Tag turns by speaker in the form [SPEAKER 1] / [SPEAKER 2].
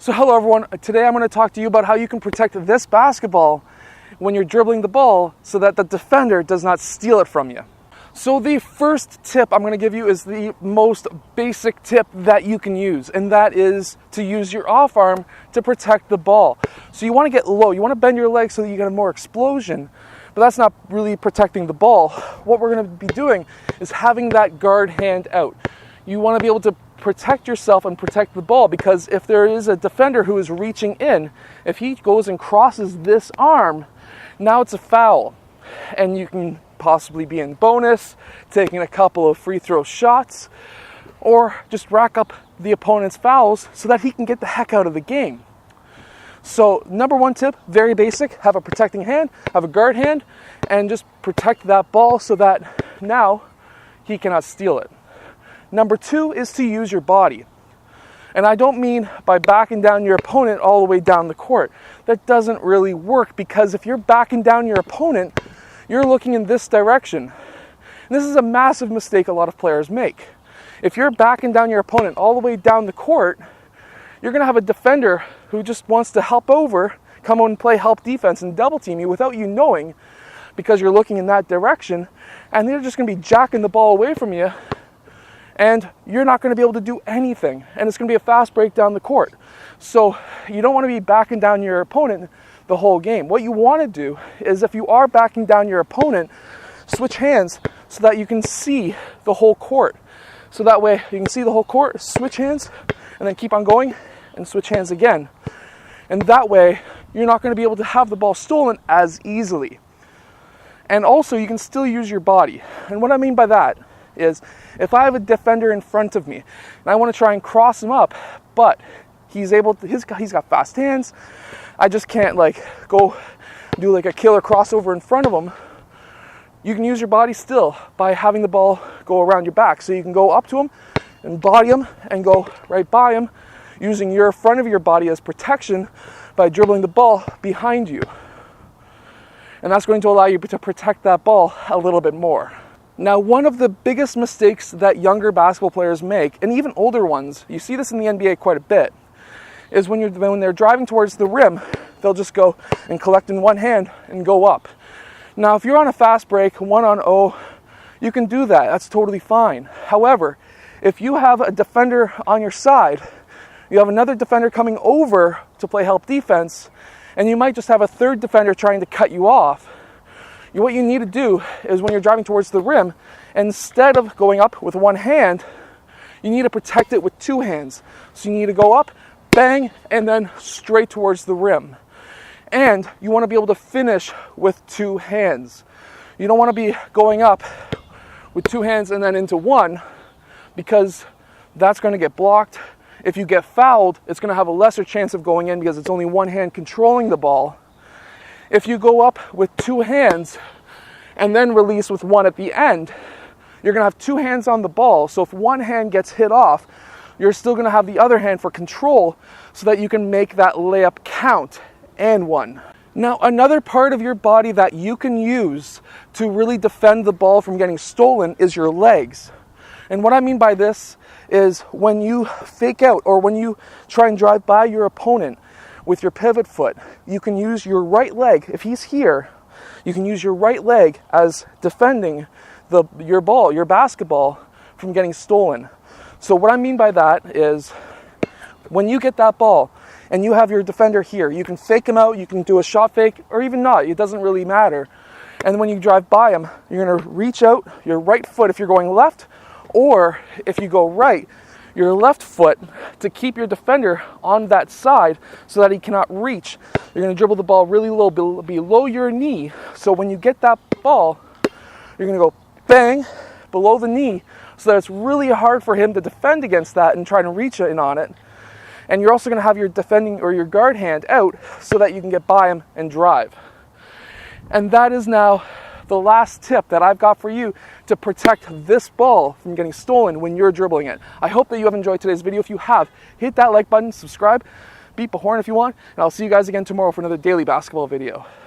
[SPEAKER 1] So hello everyone, today I'm going to talk to you about how you can protect this basketball when you're dribbling the ball so that the defender does not steal it from you. So the first tip I'm going to give you is the most basic tip that you can use, and that is to use your off arm to protect the ball. So you want to get low, you want to bend your legs so that you get more explosion, but that's not really protecting the ball. What we're going to be doing is having that guard hand out. You want to be able to protect yourself and protect the ball, because if there is a defender who is reaching in, if he goes and crosses this arm, now it's a foul, and you can possibly be in bonus, taking a couple of free throw shots, or just rack up the opponent's fouls so that he can get the heck out of the game. So number one tip, very basic, have a protecting hand, have a guard hand, and just protect that ball so that now he cannot steal it. Number two is to use your body. And I don't mean by backing down your opponent all the way down the court. That doesn't really work, because if you're backing down your opponent, you're looking in this direction. And this is a massive mistake a lot of players make. If you're backing down your opponent all the way down the court, you're going to have a defender who just wants to help over, come on and play help defense and double team you without you knowing, because you're looking in that direction, and they're just going to be jacking the ball away from you, and you're not going to be able to do anything, and it's going to be a fast break down the court. So you don't want to be backing down your opponent the whole game. What you want to do is, if you are backing down your opponent, switch hands so that you can see the whole court. So that way you can see the whole court, switch hands, and then keep on going and switch hands again. And that way you're not going to be able to have the ball stolen as easily. And also you can still use your body. And what I mean by that is, if I have a defender in front of me and I want to try and cross him up, but he's got fast hands, I just can't go do a killer crossover in front of him, you can use your body still by having the ball go around your back. So you can go up to him and body him and go right by him, using your front of your body as protection by dribbling the ball behind you. And that's going to allow you to protect that ball a little bit more. Now, one of the biggest mistakes that younger basketball players make, and even older ones, you see this in the NBA quite a bit, is when they're driving towards the rim, they'll just go and collect in one hand and go up. Now, if you're on a fast break, 1-on-0, you can do that. That's totally fine. However, if you have a defender on your side, you have another defender coming over to play help defense, and you might just have a third defender trying to cut you off, what you need to do is, when you're driving towards the rim, instead of going up with one hand, you need to protect it with two hands. So you need to go up, bang, and then straight towards the rim. And you want to be able to finish with two hands. You don't want to be going up with two hands and then into one, because that's going to get blocked. If you get fouled, it's going to have a lesser chance of going in because it's only one hand controlling the ball. If you go up with two hands and then release with one at the end, you're going to have two hands on the ball. So if one hand gets hit off, you're still going to have the other hand for control so that you can make that layup count and one. Now, another part of your body that you can use to really defend the ball from getting stolen is your legs. And what I mean by this is, when you fake out or when you try and drive by your opponent with your pivot foot, you can use your right leg. If he's here, you can use your right leg as defending your ball, your basketball, from getting stolen. So what I mean by that is, when you get that ball and you have your defender here, you can fake him out, you can do a shot fake, or even not, it doesn't really matter. And when you drive by him, you're going to reach out your right foot if you're going left, or if you go right, your left foot, to keep your defender on that side so that he cannot reach. You're going to dribble the ball really low, below your knee. So when you get that ball, you're going to go bang below the knee, so that it's really hard for him to defend against that and try to reach in on it. And you're also going to have your defending or your guard hand out so that you can get by him and drive. And that is now the last tip that I've got for you to protect this ball from getting stolen when you're dribbling it. I hope that you have enjoyed today's video. If you have, hit that like button, subscribe, beep a horn if you want, and I'll see you guys again tomorrow for another daily basketball video.